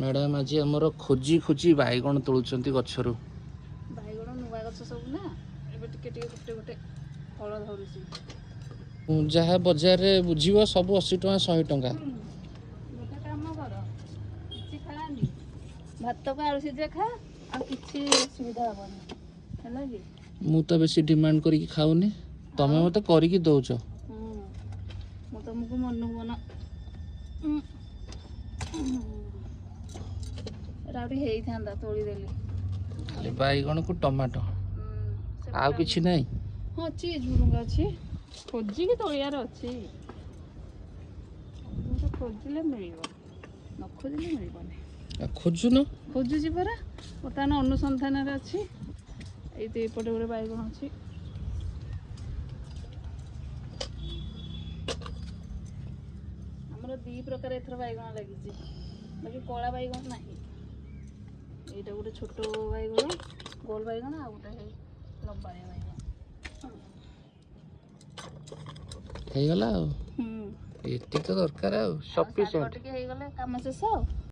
Madam आज आमर खोजी खोजी बैगण तोलुचंती गछरु बैगण नुआ गछ सब ना एबे टिके टिके गोटे गोटे फल धरुसी जहाँ बजार रे बुझिबो सब 80 टका 100 टका। गोटे काम कर किछि खानी भात को आलू सिझा खा आ किछि सुविधा हबनी हैला कि मु तो बेसी डिमांड करी खाऊनी तमे मते करी की दउछ मु तुमको मन बना राउडी हेई थांदा तोड़ी देली खाली बैगण को टमाटो आउ किछि नाही। हाँ अच्छी झुडुंगा अच्छी खोजी की तोड़ियार अच्छी खोजिले मिलिबो न खोजिले मिलिबोनी खोजुन खोजुची परा बर्तमान अनुसंधान रे अच्छी एई तो एपटे गोटे बैगण अच्छी हमर दी प्रकार एथर बैगण लागिची बाकी कला बैगण नाही एटा गोटे छोट बैगण गोल बैगण आ गोटे लंबारिया बैगण ହେଇଗଲା ଆଉ ଏତିକି ତ ଦରକାର ଆଉ ସଫିସିଏଣ୍ଟ ଟିକେ ହେଇଗଲେ କାମ ଶେଷ।